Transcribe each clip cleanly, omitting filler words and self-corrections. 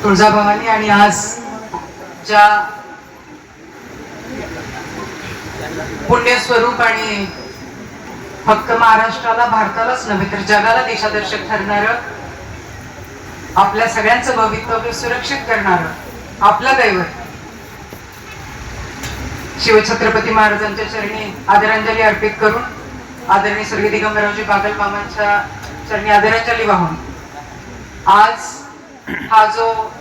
तुळजाभवानी आणि आज ज्या पुण्यस्वरूप आणि फक्त महाराष्ट्राला भारतालाच नव्हे तर जगाला दिशादर्शक ठरणारं आपल्या सगळ्यांचं भवितव्य सुरक्षित करणारं आपलं दैवत शिवछत्रपती महाराजांच्या चरणी आदरांजली अर्पित करून आदरणीय स्वर्गीय दिगंबररावजी बागल मामांच्या चरणी आदरांजली वाहून आज हा जो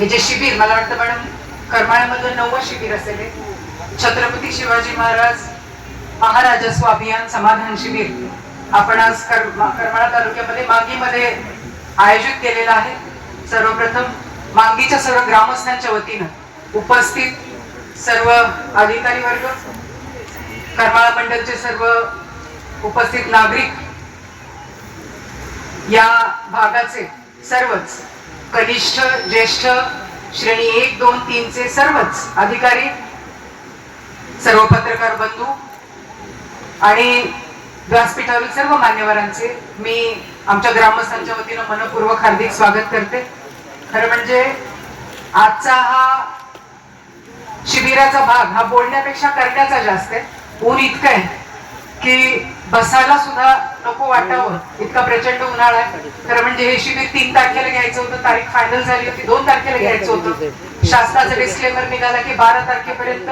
जे शिबिर मला वाटतं मॅडम करमाळ्यामध्ये 9वं शिबिर असेल छत्रपती शिवाजी महाराज महाराजस्व अभियान समाधान शिबिर आपण आज करमाळा तालुक्यामध्ये मांगीमध्ये आयोजित केलेलं आहे। सर्वप्रथम मांगीच्या सर्व ग्रामस्थांच्या वतीनं उपस्थित सर्व अधिकारी वर्ग करमाळा मंडलचे सर्व उपस्थित नागरिक या भागाचे सर्वच कनिष्ठ ज्येष्ठ श्रेणी 1, 2, 3 चे सर्वच अधिकारी सर्व पत्रकार बंधू आणि व्यासपीठावरील सर्व मान्यवरांचे मी आमच्या ग्रामस्थांच्या वतीनं मनपूर्वक हार्दिक स्वागत करते। खरं म्हणजे आजचा हा शिबिराचा भाग हा बोलण्यापेक्षा करण्याचा जास्त आहे। ऊन इतकं आहे की बसायला सुद्धा नको वाटावं इतका प्रचंड उन्हाळा आहे। खरं म्हणजे हे शिबिर 3 तारखेला घ्यायचं होतं, तारीख फायनल झाली होती, 2 तारखेला घ्यायचं होतं। शासनाचा डिस्क्लेमर निघाला की 12 तारखेपर्यंत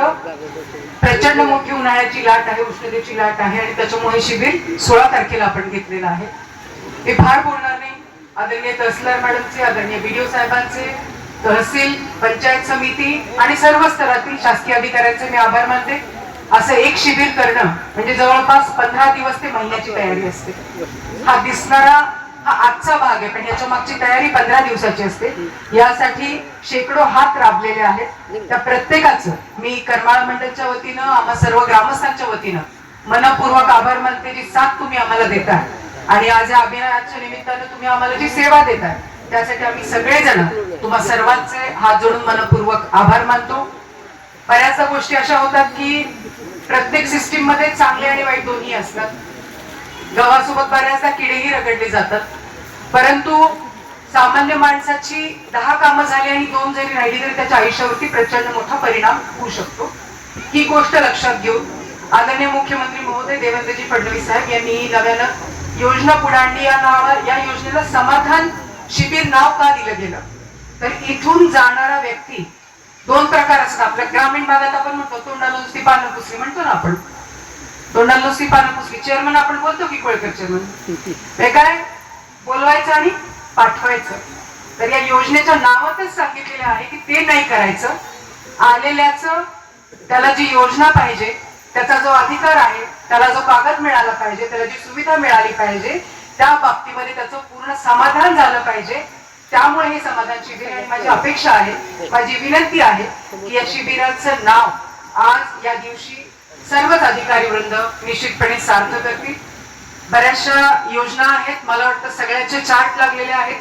प्रचंड मोठी उन्हाळ्याची लाट आहे, उष्णतेची लाट आहे आणि त्याच्यामुळे शिबिर 16 तारखेला आपण घेतलेलं आहे। मी फार बोलणार नाही। आदरणीय तहसीलदार मॅडमचे, आदरणीय बीडीओ साहेबांचे, तहसील पंचायत समिती आणि सर्व स्तरातील शासकीय अधिकाऱ्यांचे मी आभार मानते। असं एक शिबिर करणं म्हणजे जवळपास 15 दिवस ते महिन्याची तयारी असते। हा दिसणारा हा आजचा भाग आहे पण याच्या मागची तयारी 15 दिवसाची असते। यासाठी शेकडो हात राबलेले आहेत। त्या प्रत्येकाचं मी करमाळा मंडळच्या वतीनं आम्हा सर्व ग्रामस्थांच्या वतीनं मनपूर्वक आभार मानते। जी साथ तुम्ही आम्हाला देताय आणि आज या अभियानाच्या निमित्तानं तुम्ही आम्हाला जी सेवा देताय त्यासाठी आम्ही सगळेजण तुम्हा सर्वांचे हात जोडून मनपूर्वक आभार मानतो। बऱ्याचदा गोष्टी अशा होतात की प्रत्येक सिस्टीम मध्ये चांगले आणि वाईट दोन्ही असतात। गव्हासोबत बऱ्याचदा किडेही रगडले जातात, परंतु सामान्य माणसाची 10 कामं झाली आणि 2 जरी राहिली तरी त्याच्या आयुष्यावरती प्रचंड मोठा परिणाम होऊ शकतो। ही गोष्ट लक्षात घेऊन आदरणीय मुख्यमंत्री महोदय देवेंद्रजी फडणवीस साहेब यांनी नव्यानं योजना पुढारली या योजनेला समाधान शिबिर नाव का दिलं गेलं तर इथून जाणारा व्यक्ती 2 प्रकार असतात। आपल्या ग्रामीण भागात आपण म्हणतो तोंडाला नुसती पानं पुसली म्हणतो ना, आपण तोंडाला नुसती पानं पुसली चेअरमन आपण बोलतो की कोळकर चेअरमन हे काय बोलवायचं आणि पाठवायचं। तर या योजनेच्या नावातच सांगितलेलं आहे की ते नाही करायचं। आलेल्याचं त्याला जी योजना पाहिजे, त्याचा जो अधिकार आहे, त्याला जो कागद मिळाला पाहिजे, त्याला जी सुविधा मिळाली पाहिजे, त्या बाबतीमध्ये त्याचं पूर्ण समाधान झालं पाहिजे। त्यामुळे हे समाधान शिबिर आणि माझी अपेक्षा आहे, माझी विनंती आहे की या शिबिराचं नाव आज या दिवशी सर्वच अधिकारी वृंद निश्चितपणे सार्थ करतील। बऱ्याचशा योजना आहेत, मला वाटतं सगळ्यांचे चार्ट लागलेले आहेत।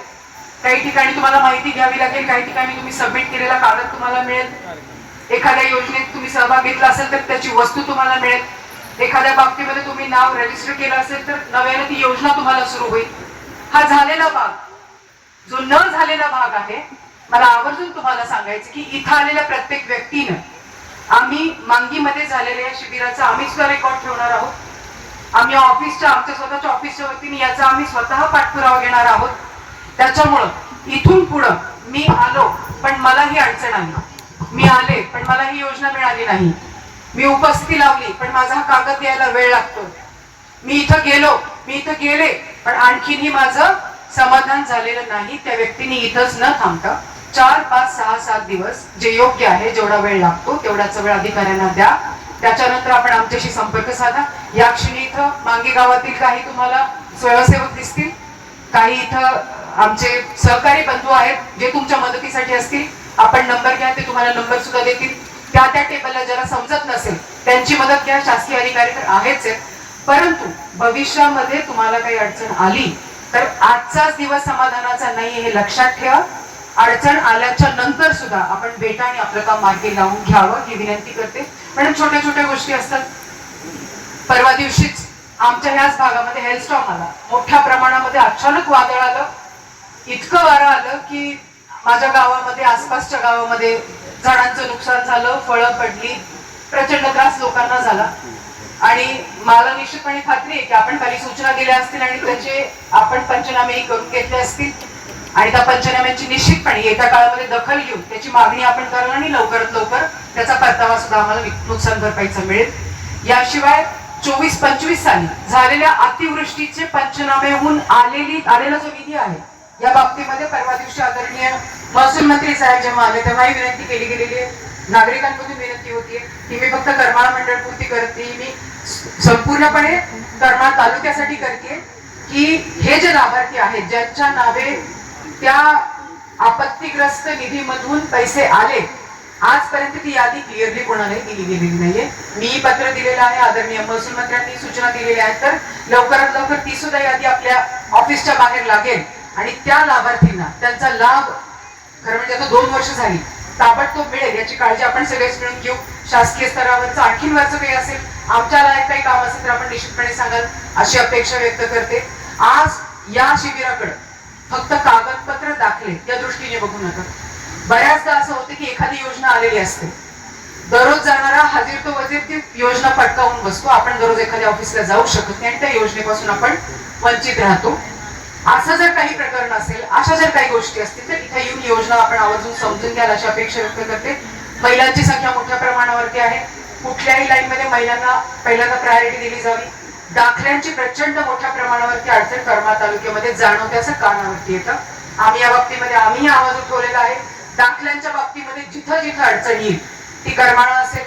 काही ठिकाणी तुम्हाला माहिती घ्यावी लागेल, काही ठिकाणी तुम्ही सबमिट केलेला कागद तुम्हाला मिळेल। एखाद्या योजनेत तुम्ही सहभाग घेतला असेल तर त्याची वस्तू तुम्हाला मिळेल। एखाद्या बाबतीमध्ये तुम्ही नाव रजिस्टर केलं असेल तर नव्याने ती योजना तुम्हाला सुरू होईल। हा झालेला भाग, जो न झालेला भाग आहे, मला आवर्जून तुम्हाला सांगायचं की इथं आलेल्या प्रत्येक व्यक्तीनं आम्ही मांगीमध्ये झालेल्या शिबिराचा आम्ही सुद्धा रेकॉर्ड ठेवणार आहोत। आम्ही आमच्या स्वतःच्या ऑफिसच्या वतीने याचा आम्ही स्वतः पाठपुरावा घेणार आहोत। त्याच्यामुळं इथून पुढं मी आलो पण मला ही अडचण आली, मी आले पण मला ही योजना मिळाली नाही, मी उपस्थिती लावली पण माझा हा कागद द्यायला वेळ लागतो, मी इथं गेले पण आणखीनही माझं समाधान झालेलं नाही, त्या व्यक्तीने इथंच न थांबता 4, 5, 6, 7 दिवस जे योग्य आहे, जेवढा वेळ लागतो तेवढाच वेळ अधिकाऱ्यांना द्या। त्याच्यानंतर आपण आमच्याशी संपर्क साधा। या क्षणी इथं मांगी गावातील काही तुम्हाला स्वयंसेवक दिसतील, काही इथं आमचे सहकारी बंधू आहेत जे तुमच्या मदतीसाठी असतील। आपण नंबर घ्या, ते तुम्हाला नंबर सुद्धा देतील। त्या टेबलला ज्याला समजत नसेल त्यांची मदत घ्या। शासकीय अधिकारी तर आहेच आहेत, परंतु भविष्यामध्ये तुम्हाला काही अडचण आली तर आजचाच दिवस समाधानाचा नाही हे लक्षात ठेवा। अडचण आल्याच्या नंतर सुद्धा आपण भेटा आणि आपलं काम मार्गी लावून घ्यावं ही विनंती करते। पण छोट्या छोट्या गोष्टी असतात। परवा दिवशीच आमच्या ह्याच भागामध्ये हेलस्टॉर्म आला, मोठ्या प्रमाणामध्ये अचानक वादळ आलं, इतकं वारं आलं की माझ्या गावामध्ये, आसपासच्या गावामध्ये झाडांचं नुकसान झालं, फळं पडली, प्रचंड त्रास लोकांना झाला. आणि मला निश्चितपणे खात्री आहे की आपण काही सूचना दिल्या असतील आणि त्याचे आपण पंचनामेही करून घेतले असतील आणि त्या पंचनाम्यांची निश्चितपणे येत्या काळामध्ये दखल घेऊन त्याची मागणी आपण करू आणि लवकरात लवकर त्याचा परतावा सुद्धा आम्हाला नुकसान भरपाईचा मिळेल. याशिवाय 24-25 साली झालेल्या अतिवृष्टीचे पंचनामे होऊन आलेला जो निधी आहे, या बाबतीमध्ये परवा दिवशी आदरणीय महसूल मंत्री साहेब जेव्हा आले तेव्हाही विनंती केली गेलेली आहे. नागरिकांमधून विनंती होतीये की मी फक्त करमाळा मंडळ पुरती करते, मी संपूर्णपणे करमाळा तालुक्यासाठी करते की हे जे लाभार्थी आहेत ज्यांच्या नावे त्या आपत्तीग्रस्त निधीमधून पैसे आले, आजपर्यंत ती यादी क्लिअरली कोणालाही दिली गेलेली नाहीये. मी पत्र दिलेलं आहे, आदरणीय महसूल मंत्र्यांनी सूचना दिलेल्या आहेत, तर लवकरात लवकर ती सुद्धा यादी आपल्या ऑफिसच्या बाहेर लागेल आणि त्या लाभार्थींना त्यांचा लाभ, खरं म्हणजे आता 2 वर्ष झाली, ताबडतोब मिळेल याची काळजी आपण सगळेच मिळून घेऊ. शासकीय स्तरावरचं आणखीन वरचं काही असेल, आमच्या लायक काही काम असेल तर आपण निश्चितपणे सांगाल अशी अपेक्षा व्यक्त करते. आज या शिबिराकडे फक्त कागदपत्र दाखले या दृष्टीने बघू नका. बऱ्याचदा असं होतं की एखादी योजना आलेली असते, दररोज जाणारा हजीर तो वजीर ती योजना पटकावून बसतो, आपण दररोज एखाद्या ऑफिसला जाऊ शकत नाही आणि त्या योजनेपासून आपण वंचित राहतो. असं जर काही प्रकरण असेल, अशा जर काही गोष्टी असतील तर इथे येऊन योजना आपण आवर्जून समजून घ्याल अशी अपेक्षा व्यक्त करते. महिलांची संख्या मोठ्या प्रमाणावरती आहे, कुठल्याही लाईन मध्ये महिलांना पहिल्यांदा प्रायोरिटी दिली जावी. दाखल्यांची प्रचंड मोठ्या प्रमाणावरती अडचण करमाळा तालुक्यामध्ये जाणवते असं कानावरती येतं. आम्ही या बाबतीमध्ये आम्ही आवाज उठवलेला आहे. दाखल्यांच्या बाबतीमध्ये जिथं जिथं अडचण येईल, ती करमाळा असेल,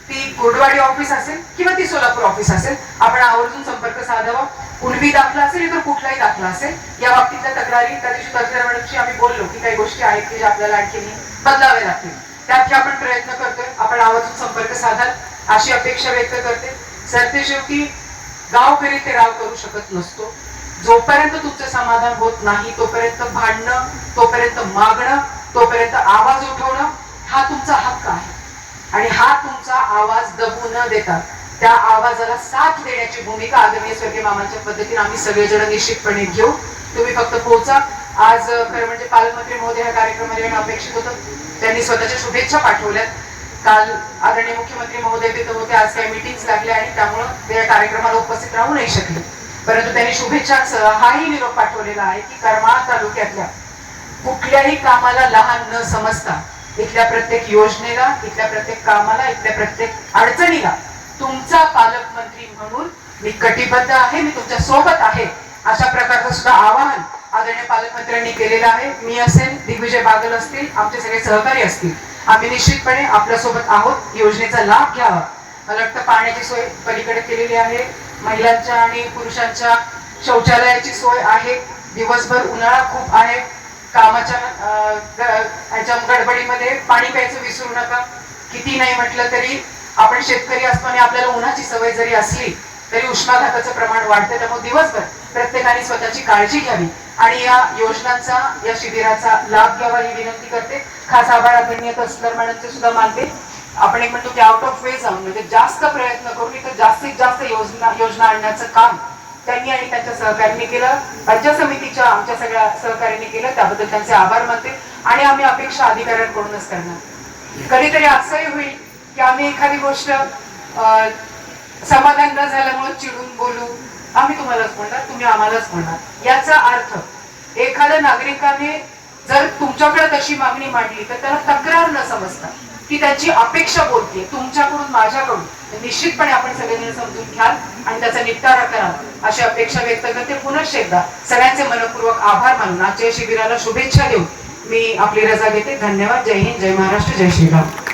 ती कुर्डवाडी ऑफिस असेल किंवा ती सोलापूर ऑफिस असेल, आपण आवर्जून संपर्क साधावा. कुणबी दाखला असेल इतर कुठलाही दाखला असेल, या बाबतीतल्या तक्रारी त्या दिवशी तहसीलदार मॅडमशी आम्ही बोललो की काही गोष्टी आहेत की ज्या आपल्याला आणखी बदलाव्या लागतील, त्याची आपण प्रयत्न करतोय. आपण आवर्जून संपर्क साधाल अशी अपेक्षा व्यक्त करते. सरते शेवटी गाव करीत ते राव करू शकत नसतो. जोपर्यंत तुमचं समाधान होत नाही तोपर्यंत भांडणं, तोपर्यंत मागणं, तोपर्यंत आवाज उठवणं हा तुमचा हक्क आहे आणि हा तुमचा आवाज दबू न देता त्या आवाजाला साथ देण्याची भूमिका आदरणीय स्वर्गीय मामांच्या पद्धतीने आम्ही सगळेजण निश्चितपणे घेऊ. तुम्ही फक्त पोहोचा. आज खरं म्हणजे पालकमंत्री महोदय या कार्यक्रमाला अपेक्षित होतं, त्यांनी स्वतःच्या शुभेच्छा पाठवल्यात. काल आदरणीय मुख्यमंत्री महोदय तिथं होते, आज काही मीटिंग्स लागल्या आणि त्यामुळं ते या कार्यक्रमाला उपस्थित राहू नाही शकले, परंतु त्यांनी शुभेच्छांसह हाही निरोप पाठवलेला आहे की करमाळा तालुक्यातल्या कुठल्याही कामाला लहान न समजता इथल्या प्रत्येक योजनेला, इथल्या प्रत्येक कामाला, इथल्या प्रत्येक अडचणीला तुमचा पालकमंत्री म्हणून मी कटिबद्ध आहे, मी तुमच्या सोबत आहे अशा प्रकारचं सुद्धा आवाहन आदरणीय पालकमंत्र्यांनी केलेलं आहे. मी असेल, दिग्विजय बागल असतील, आमचे सगळे सहकारी असतील, आम्ही निश्चितपणे आपल्या सोबत आहोत. योजनेचा लाभ घ्यावा. मला वाटतं पाण्याची सोय पलीकडे केलेली आहे, महिलांच्या आणि पुरुषांच्या शौचालयाची सोय आहे. दिवसभर उन्हाळा खूप आहे, कामाच्या गडबडीमध्ये पाणी प्यायचं विसरू नका. किती नाही म्हटलं तरी आपण शेतकरी असतो आणि आपल्याला उन्हाची सवय जरी असली तरी उष्माघाताचं प्रमाण वाढतं, त्यामुळे दिवसभर प्रत्येकाने स्वतःची काळजी घ्यावी आणि या योजनांचा, या शिबिराचा लाभ घ्यावा ही विनंती करते. खास आभार आदरणीय तहसीलदार मॅडमचे सुद्धा मानते. आपण एक म्हणतो की आउट ऑफ वे जाऊन म्हणजे जास्त प्रयत्न करून इथं जास्तीत जास्त योजना आणण्याचं काम त्यांनी आणि त्यांच्या सहकार्याने केलं. पंचायत समितीच्या आमच्या सगळ्या सहकार्याने केलं, त्याबद्दल त्यांचे आभार मानते. आणि आम्ही अपेक्षा अधिकाऱ्यांकडूनच करणार. कधीतरी असंही होईल की आम्ही एखादी गोष्ट समाधान न झाल्यामुळे चिडून बोलू, आम्ही तुम्हालाच म्हणणार, तुम्ही आम्हालाच म्हणणार. याचा अर्थ एखाद्या नागरिकाने जर तुमच्याकडे तशी मागणी मांडली तर त्याला तक्रार न समजता ती त्याची अपेक्षा बोलते तुमच्याकडून, माझ्याकडून, निश्चितपणे आपण सगळ्यांनी समजून घ्याल आणि त्याचा निपटारा कराल अशी अपेक्षा व्यक्त करते. पुनश्च एकदा सगळ्यांचे मनपूर्वक आभार मानून आजच्या शिबिराला शुभेच्छा देऊन मी आपली रजा घेते. धन्यवाद. जय हिंद, जय महाराष्ट्र, जय श्रीराम.